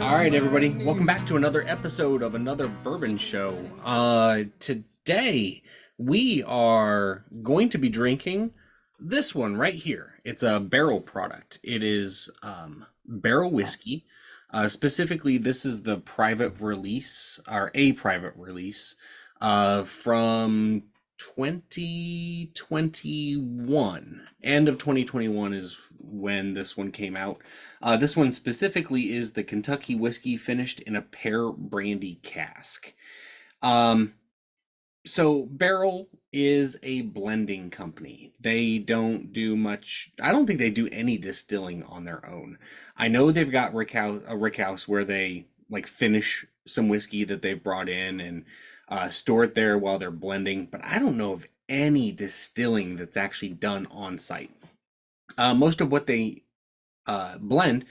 All right, everybody, welcome back to another episode of another bourbon show. Today we are going to be drinking this one right here. It's a barrel product. It is barrel whiskey. Specifically, this is the private release, or a private release, from 2021. End of 2021 is when this one came out. This one specifically is the Kentucky whiskey finished in a Pear Brandy cask. So Barrel is a blending company. They don't do much. I don't think they do any distilling on their own. I know they've got a rick house where they like finish some whiskey that they've brought in and store it there while they're blending, but I don't know of any distilling that's actually done on site. Most of what they blend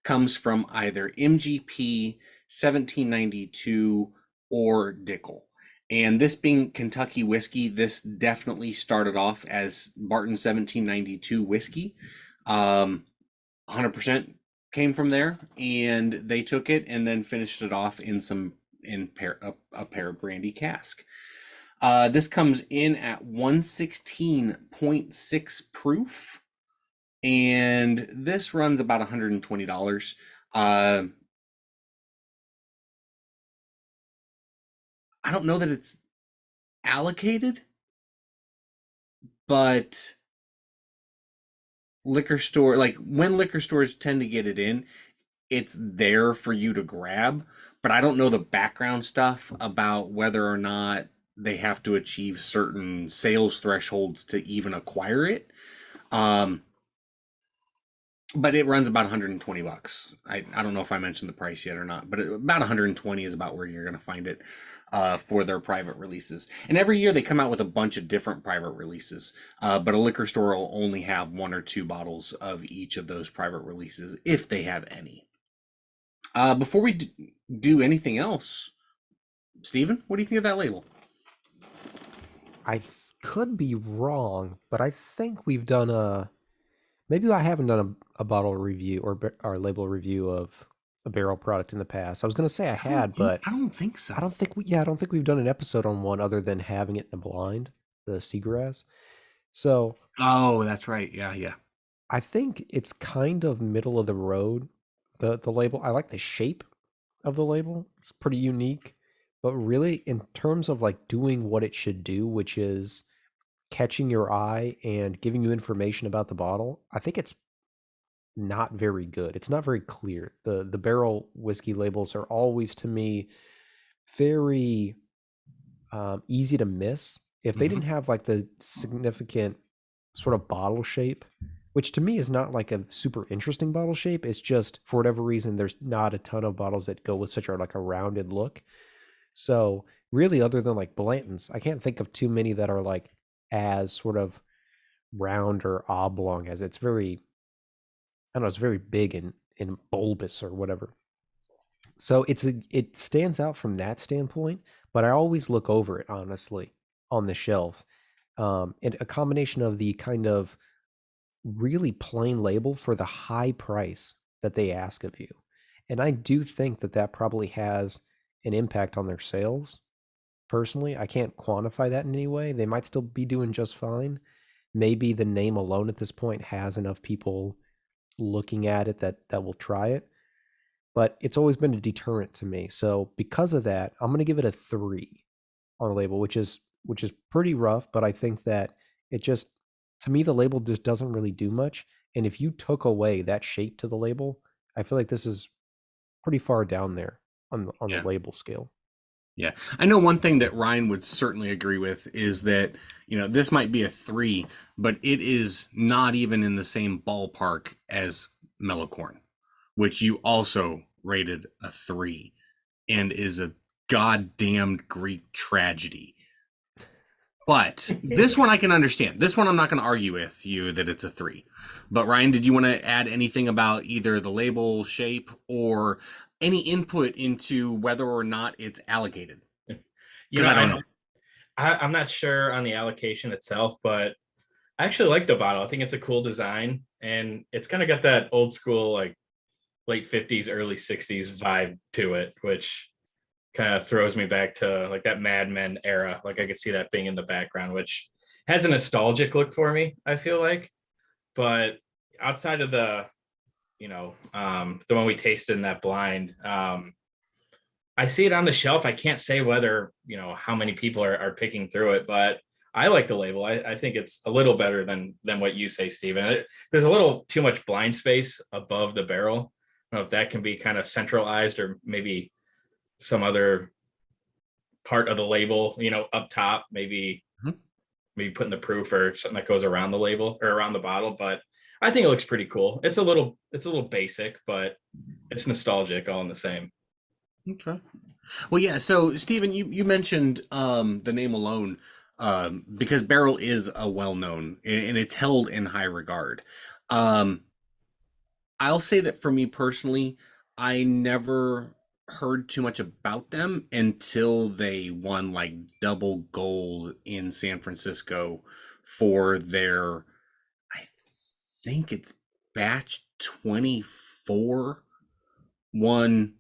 comes from either MGP, 1792, or Dickel. And this being Kentucky whiskey, this definitely started off as Barton 1792 whiskey. 100% came from there, and they took it and then finished it off in a Pear Brandy cask. This comes in at 116.6 proof, and this runs about $120. I don't know that it's allocated, but liquor stores tend to get it in, it's there for you to grab. But I don't know the background stuff about whether or not they have to achieve certain sales thresholds to even acquire it. But it runs about 120 bucks. I don't know if I mentioned the price yet or not, but about 120 is about where you're going to find it for their private releases. And every year they come out with a bunch of different private releases, but a liquor store will only have one or two bottles of each of those private releases, if they have any. Before we do anything else, Steven, what do you think of that label? I could be wrong, but I think we've done maybe I haven't done a bottle review or label review of a barrel product in the past. I was going to say I had, but I don't think so. I don't think we've done an episode on one other than having it in a blind, the Seagrass. So, Oh, that's right. Yeah. I think it's kind of middle of the road, the label. I like the shape of the label. It's pretty unique, but really in terms of like doing what it should do, which is catching your eye and giving you information about the bottle, I think it's not very good. It's not very clear. The barrel whiskey labels are always to me very easy to miss. If they didn't have like the significant sort of bottle shape, which to me is not like a super interesting bottle shape, it's just for whatever reason there's not a ton of bottles that go with such a like a rounded look. So really, other than like Blanton's, I can't think of too many that are like as sort of round or oblong as it's very, I don't know, it's very big and bulbous or whatever. So it stands out from that standpoint, but I always look over it honestly on the shelf. And a combination of the kind of really plain label for the high price that they ask of you. And I do think that that probably has an impact on their sales. Personally, I can't quantify that in any way. They might still be doing just fine. Maybe the name alone at this point has enough people looking at it that will try it. But it's always been a deterrent to me. So because of that, I'm going to give it a 3 on the label, which is pretty rough, but I think that it just, to me, the label just doesn't really do much. And if you took away that shape to the label, I feel like this is pretty far down there on the label scale. Yeah. I know one thing that Ryan would certainly agree with is that, this might be a 3, but it is not even in the same ballpark as Mellocorn, which you also rated a 3 and is a goddamned Greek tragedy. But this one I can understand. This one I'm not going to argue with you that it's a 3. But Ryan, did you want to add anything about either the label shape or any input into whether or not it's allocated? Because I don't know. I'm not sure on the allocation itself, but I actually like the bottle. I think it's a cool design, and it's kind of got that old school like late 50s, early 60s vibe to it, which kind of throws me back to like that Mad Men era. Like I could see that being in the background, which has a nostalgic look for me, I feel like. But outside of the one we tasted in that blind, I see it on the shelf. I can't say whether, how many people are picking through it, but I like the label. I think it's a little better than what you say, Steven. There's a little too much blind space above the barrel. I don't know if that can be kind of centralized or maybe some other part of the label, up top, maybe putting the proof or something that goes around the label or around the bottle. But I think it looks pretty cool. It's a little basic, but it's nostalgic all in the same. Okay. Well, yeah. So, Stephen, you mentioned the name alone, because Barrel is a well-known and it's held in high regard. Um, I'll say that for me personally, I never heard too much about them until they won like double gold in San Francisco for their, I think it's batch 24 won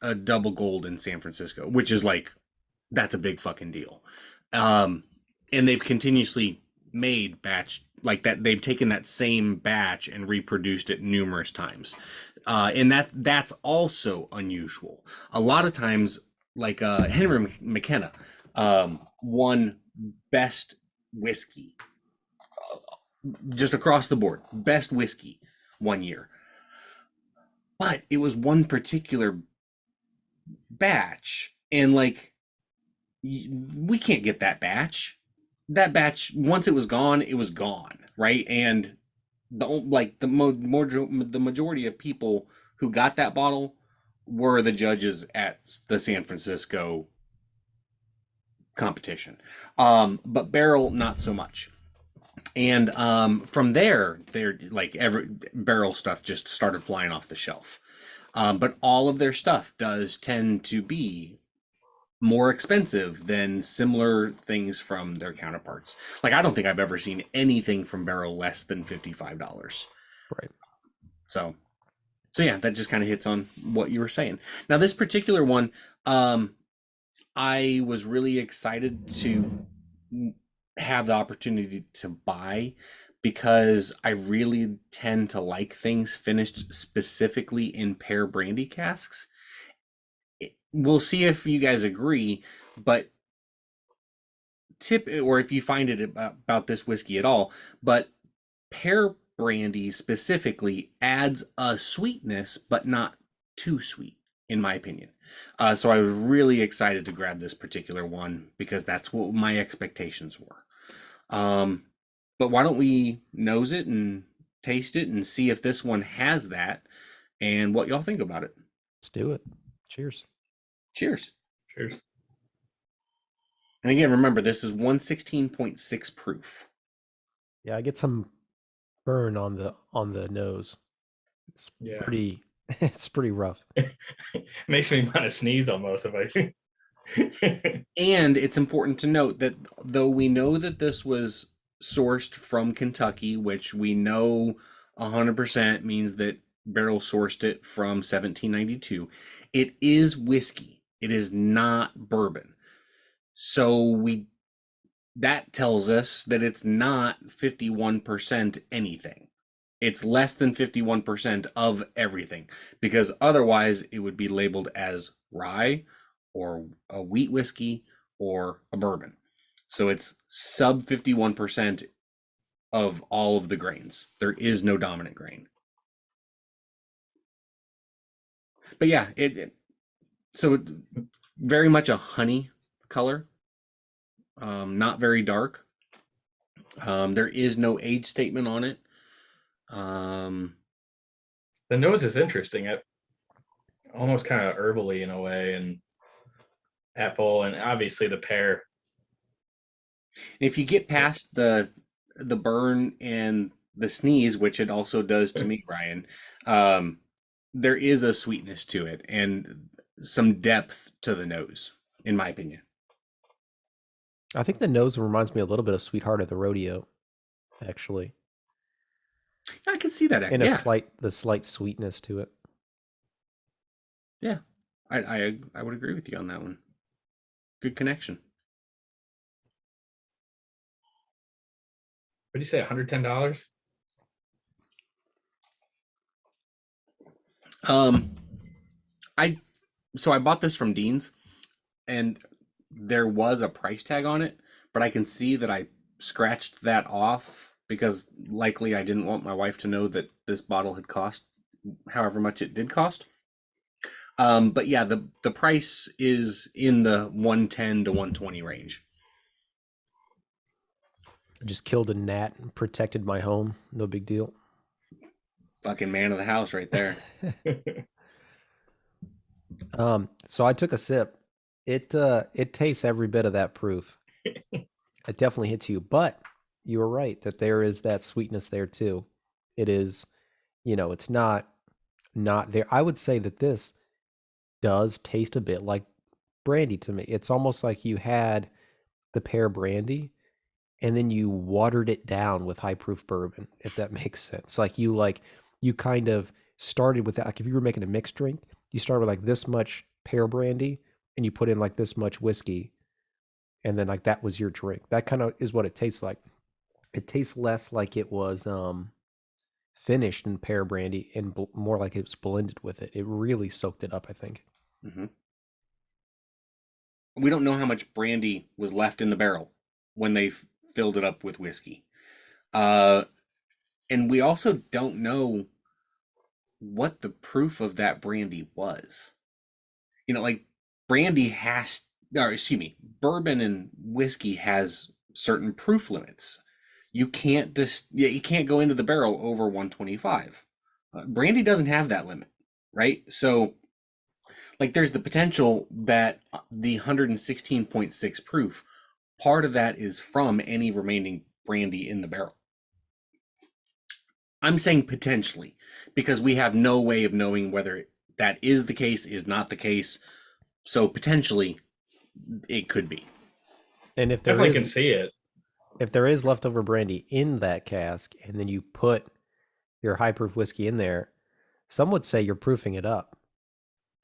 a double gold in San Francisco, which is like that's a big fucking deal. Um, and they've continuously made batch like that. They've taken that same batch and reproduced it numerous times, and that's also unusual. A lot of times, like Henry McKenna won best whiskey just across the board, best whiskey one year, but it was one particular batch, and like we can't get that batch. That batch, once it was gone, it was gone, right? And the majority of people who got that bottle were the judges at the San Francisco competition. But Barrel, not so much. And from there, they're like every Barrel stuff just started flying off the shelf. But all of their stuff does tend to be more expensive than similar things from their counterparts. Like I don't think I've ever seen anything from Barrel less than $55. Right. So yeah, that just kind of hits on what you were saying. Now this particular one, I was really excited to have the opportunity to buy because I really tend to like things finished specifically in Pear Brandy casks. We'll see if you guys agree, but or if you find it about this whiskey at all, but Pear Brandy specifically adds a sweetness, but not too sweet, in my opinion. So I was really excited to grab this particular one because that's what my expectations were. But why don't we nose it and taste it and see if this one has that and what y'all think about it. Let's do it. Cheers. Cheers. Cheers. And again, remember, this is 116.6 proof. Yeah, I get some burn on the nose. It's pretty it's pretty rough. Makes me want to sneeze almost if I And it's important to note that though we know that this was sourced from Kentucky, which we know 100% means that Barrel sourced it from 1792, it is whiskey. It is not bourbon. So that tells us that it's not 51% anything. It's less than 51% of everything, because otherwise it would be labeled as rye or a wheat whiskey or a bourbon. So it's sub 51% of all of the grains. There is no dominant grain. But yeah, so very much a honey color, not very dark. There is no age statement on it. The nose is interesting. It almost kind of herbally in a way, and apple, and obviously the pear. If you get past the burn and the sneeze, which it also does to me, Ryan, there is a sweetness to it and some depth to the nose, in my opinion. I think the nose reminds me a little bit of Sweetheart of the Rodeo, actually. I can see that. and Yeah, the slight sweetness to it. yeah. I would agree with you on that one. Good connection. What do you say, $110? Um, I so I bought this from Dean's, and there was a price tag on it, but I can see that I scratched that off because likely I didn't want my wife to know that this bottle had cost however much it did cost. But yeah, the price is in the 110 to 120 range. I just killed a gnat and protected my home. No big deal. Fucking man of the house right there. So I took a sip. It tastes every bit of that proof. It definitely hits you, but you were right that there is that sweetness there too. It is, it's not there. I would say that this does taste a bit like brandy to me. It's almost like you had the pear brandy and then you watered it down with high proof bourbon, if that makes sense. You kind of started with that. Like if you were making a mixed drink, you start with like this much pear brandy and you put in like this much whiskey, and then like that was your drink. That kind of is what it tastes like. It tastes less like it was finished in pear brandy and more like it was blended with it. It really soaked it up, I think. Hmm. We don't know how much brandy was left in the barrel when they filled it up with whiskey. Uh, and we also don't know what the proof of that brandy was. Like brandy has, or excuse me, bourbon and whiskey has certain proof limits. You can't go into the barrel over 125. Brandy doesn't have that limit, right? So like there's the potential that the 116.6 proof, part of that is from any remaining brandy in the barrel. I'm saying potentially because we have no way of knowing whether that is the case, is not the case. So potentially it could be. And Definitely can see it. if there is leftover brandy in that cask and then you put your high proof whiskey in there, some would say you're proofing it up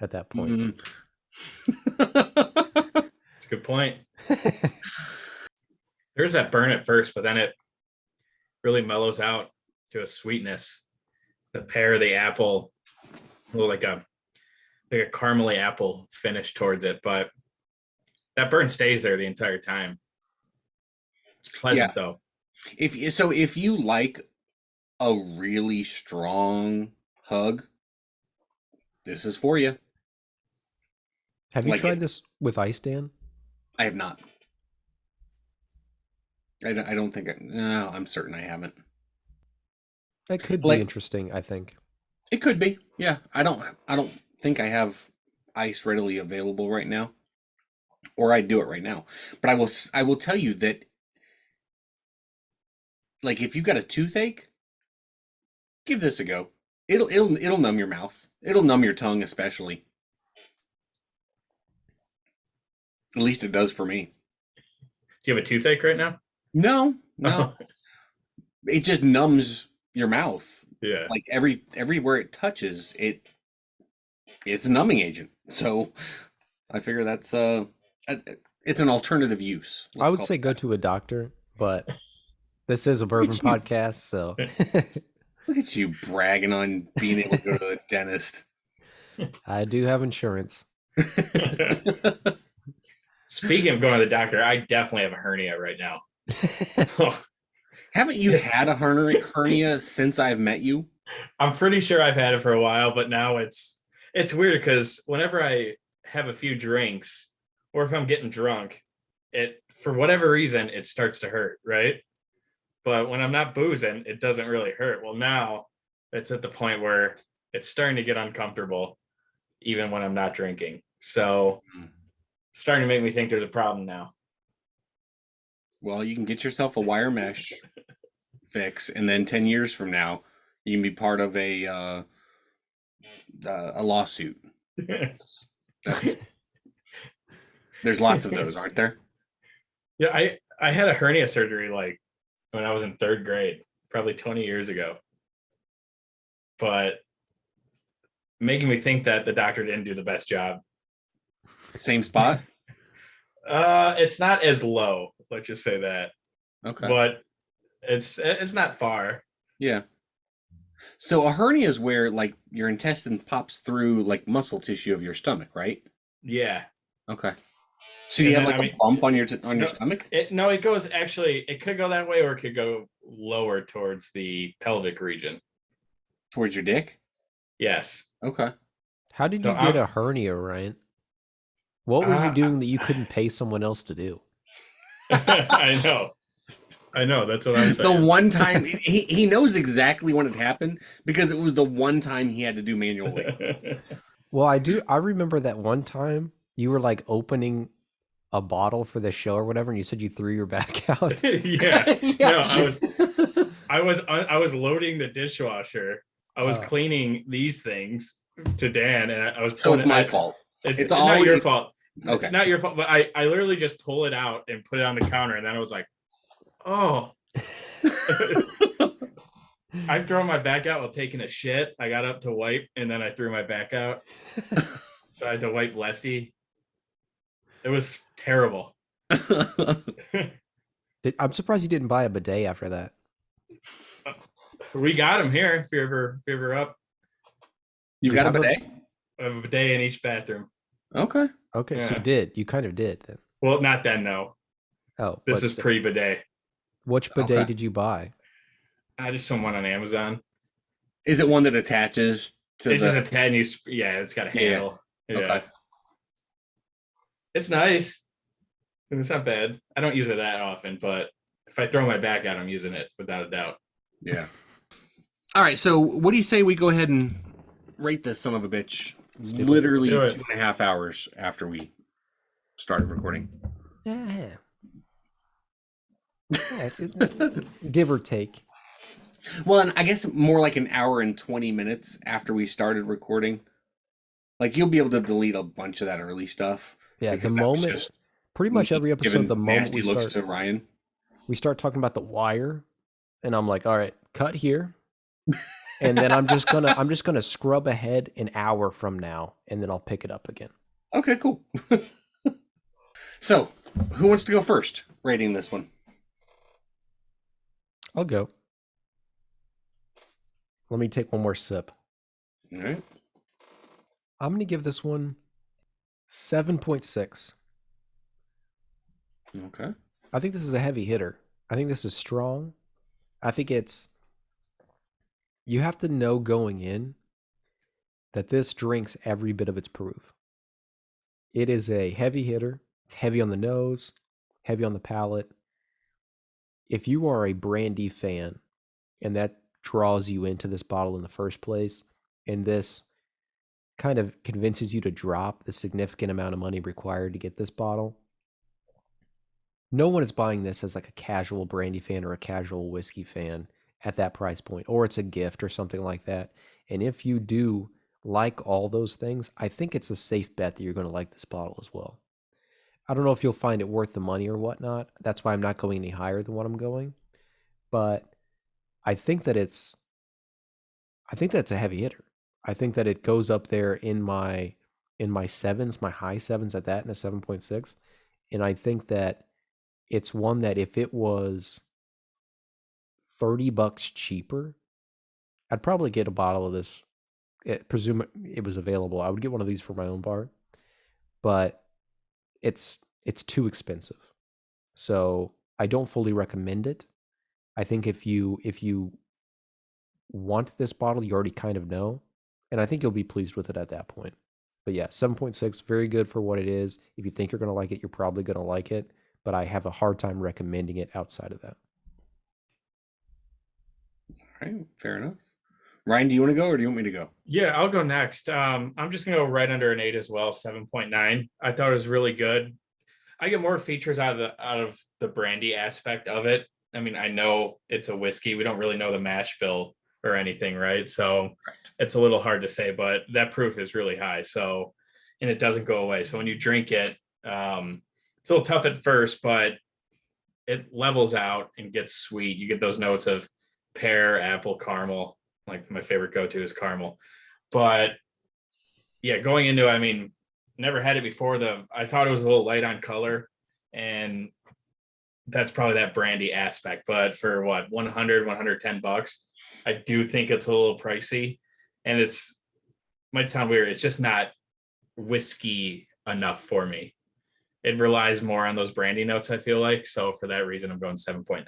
at that point. Mm. It's a good point. There's that burn at first, but then it really mellows out to a sweetness. The pear, the apple, a little like a caramely apple finish towards it, but that burn stays there the entire time. It's pleasant Yeah. though. If you like a really strong hug, this is for you. Have you Like tried this with ice, Dan? I have not. I don't think no, I'm certain I haven't. That could be Like interesting, I think. it could be. Yeah. I don't think I have ice readily available right now. Or I'd do it right now. But I will tell you that like if you got a toothache, give this a go. It'll numb your mouth. It'll numb your tongue especially. At least it does for me. Do you have a toothache right now? No, no. It just numbs your mouth. Yeah. Like everywhere it touches, it's a numbing agent. So I figure that's it's an alternative use. I would say go to a doctor, but this is a bourbon podcast, so Look at you bragging on being able to go to a dentist. I do have insurance. Speaking of going to the doctor, I definitely have a hernia right now. Haven't you had a hernia since I've met you? I'm pretty sure I've had it for a while, but now it's weird because whenever I have a few drinks or if I'm getting drunk, it for whatever reason it starts to hurt, right? But when I'm not boozing, it doesn't really hurt. Well, now it's at the point where it's starting to get uncomfortable, even when I'm not drinking. So it's starting to make me think there's a problem now. Well, you can get yourself a wire mesh fix, and then 10 years from now, you can be part of a lawsuit. That's there's lots of those, aren't there? Yeah, I had a hernia surgery like when I was in third grade, probably 20 years ago. but making me think that the doctor didn't do the best job. Same spot. It's not as low, let's just say that, Okay. but it's not far. Yeah. So a hernia is where like your intestine pops through like muscle tissue of your stomach, right? Yeah. Okay. So you And have then like a bump on your your stomach it goes actually, it could go that way or it could go lower towards the pelvic region. towards your dick. Yes. Okay. How did So you get a hernia, Ryan? What were you uh, doing that you couldn't pay someone else to do? I know. That's what I'm The saying. one time he knows exactly when it happened because it was the one time he had to do manual labor. Well, I remember that one time you were like opening a bottle for the show or whatever, and you said you threw your back out. Yeah. No, Yeah. I was loading the dishwasher. I was Oh. cleaning these things to Dan, and I was So pulling it's my it. fault. It's all not your fault. Okay. Not your fault. But I literally just pull it out and put it on the counter, and then I was like, oh. I've thrown my back out while taking a shit. I got up to wipe, and then I threw my back out. So I had to wipe lefty. It was terrible. I'm surprised you didn't buy a bidet after that. We got them here. If you're ever up, You got a bidet? I have a bidet in each bathroom. Okay. Okay, so Yeah. you did. You kind of did then. Well, not then, no. Oh, This is pre-bidet. which bidet Okay. did you buy? I just someone on Amazon. Is it one that attaches to It's just a 10. Yeah, it's got a handle. Yeah. Okay. It's nice. It's not bad. I don't use it that often, but if I throw my back out, I'm using it without a doubt. Yeah. All right. So what do you say we go ahead and rate this son of a bitch? Literally Let's do it. 2.5 hours after we started recording. Yeah. Give or take. Well, and I guess more like an hour and 20 minutes after we started recording. Like you'll be able to delete a bunch of that early stuff. Yeah, the because that was moment, just pretty much every episode, giving the moment nasty looks to Ryan. we start talking about The Wire, and I'm like, all right, cut here. And then I'm just gonna scrub ahead an hour from now, and then I'll pick it up again. Okay, cool. So, who wants to go first rating this one? I'll go. Let me take one more sip. All right. I'm going to give this one 7.6. Okay. I think this is a heavy hitter. I think this is strong. I think you have to know going in that this drinks every bit of its proof. It is a heavy hitter. It's heavy on the nose, heavy on the palate. If you are a brandy fan and that draws you into this bottle in the first place, and this kind of convinces you to drop the significant amount of money required to get this bottle, no one is buying this as like a casual brandy fan or a casual whiskey fan at that price point, or it's a gift or something like that. And if you do like all those things, I think it's a safe bet that you're going to like this bottle as well. I don't know if you'll find it worth the money or whatnot. That's why I'm not going any higher than what I'm going. But I think that's a heavy hitter. I think that it goes up there in my sevens, my high sevens at that, in a 7.6. And I think that it's one that if it was $30 cheaper, I'd probably get a bottle of this. Presume it was available. I would get one of these for my own bar, but it's too expensive. So I don't fully recommend it. I think if you want this bottle, you already kind of know, and I think you'll be pleased with it at that point. But yeah, 7.6, very good for what it is. If you think you're going to like it, you're probably going to like it, but I have a hard time recommending it outside of that. All right, fair enough. Ryan, do you want to go or do you want me to go? Yeah, I'll go next. I'm just gonna go right under an 8 as well, 7.9. I thought it was really good. I get more features out of the brandy aspect of it. I mean, I know it's a whiskey. We don't really know the mash bill or anything, right? So it's a little hard to say, but that proof is really high. So, and it doesn't go away. So when you drink it, it's a little tough at first, but it levels out and gets sweet. You get those notes of pear, apple, caramel. Like my favorite go-to is caramel. But yeah, going into, I mean, never had it before. I thought it was a little light on color, and that's probably that brandy aspect. But for what, 110 bucks, I do think it's a little pricey, and it's might sound weird. It's just not whiskey enough for me. It relies more on those brandy notes, I feel like. So for that reason, I'm going 7.9.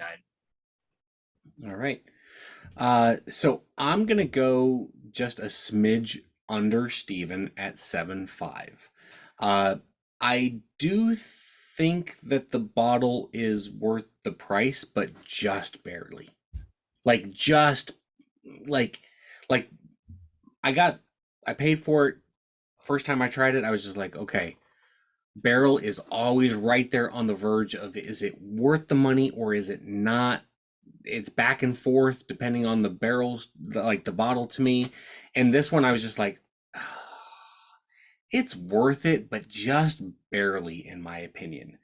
All right. So I'm gonna go just a smidge under Steven at 7.5. I do think that the bottle is worth the price, but just barely. Like just like like I paid for it first time I tried it. I was just like, okay, barrel is always right there on the verge of, is it worth the money or is it not? It's back and forth depending on the barrels, like the bottle to me. And this one I was just like, it's worth it, but just barely, in my opinion.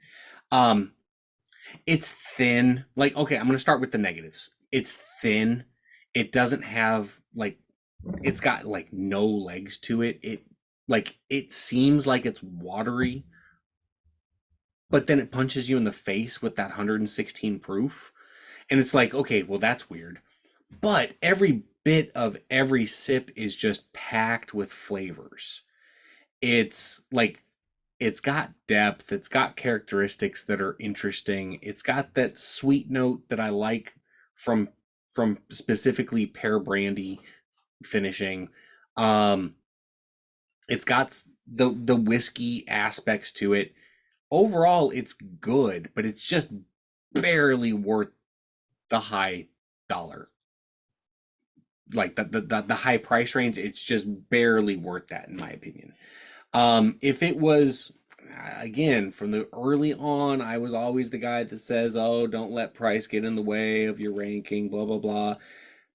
It's thin. Like, okay, I'm gonna start with the negatives. It's thin. It doesn't have like, it's got like no legs to it. It seems like it's watery, but then it punches you in the face with that 116 proof. And it's like, okay, well, that's weird. But every bit of every sip is just packed with flavors. It's like, it's got depth, it's got characteristics that are interesting. It's got that sweet note that I like from specifically Pear Brandy finishing. It's got the whiskey aspects to it. Overall, it's good, but it's just barely worth the high dollar. Like the high price range, it's just barely worth that, in my opinion. If it was, again, from the early on, I was always the guy that says, oh, don't let price get in the way of your ranking, blah, blah, blah.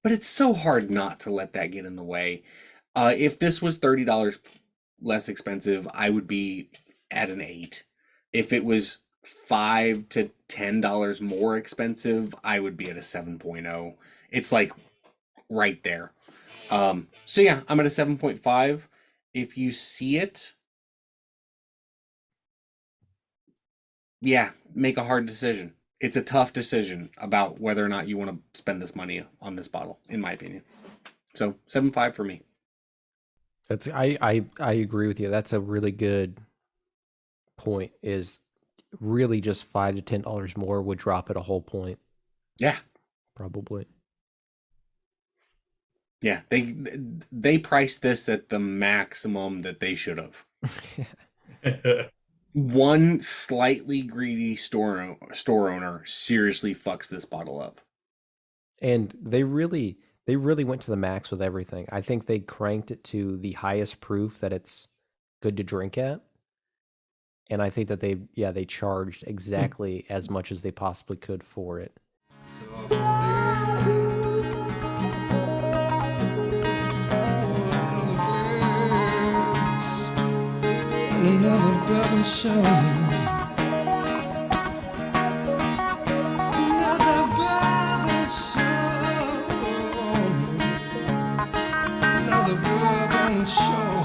But it's so hard not to let that get in the way. If this was $30 less expensive, I would be at an 8. If it was $5 to $10 more expensive, I would be at a 7.0. It's like right there. So yeah, I'm at a 7.5. If you see it, yeah, make a hard decision. It's a tough decision about whether or not you want to spend this money on this bottle, in my opinion. So 7.5 for me. That's I agree with you. That's a really good point. Is really just $5 to $10 more would drop it a whole point. Yeah, probably. Yeah, they priced this at the maximum that they should have. One slightly greedy store owner seriously fucks this bottle up. And they really went to the max with everything. I think they cranked it to the highest proof that it's good to drink at. And I think that they charged exactly as much as they possibly could for it. Another bourbon show. Another bourbon show. Another bourbon show.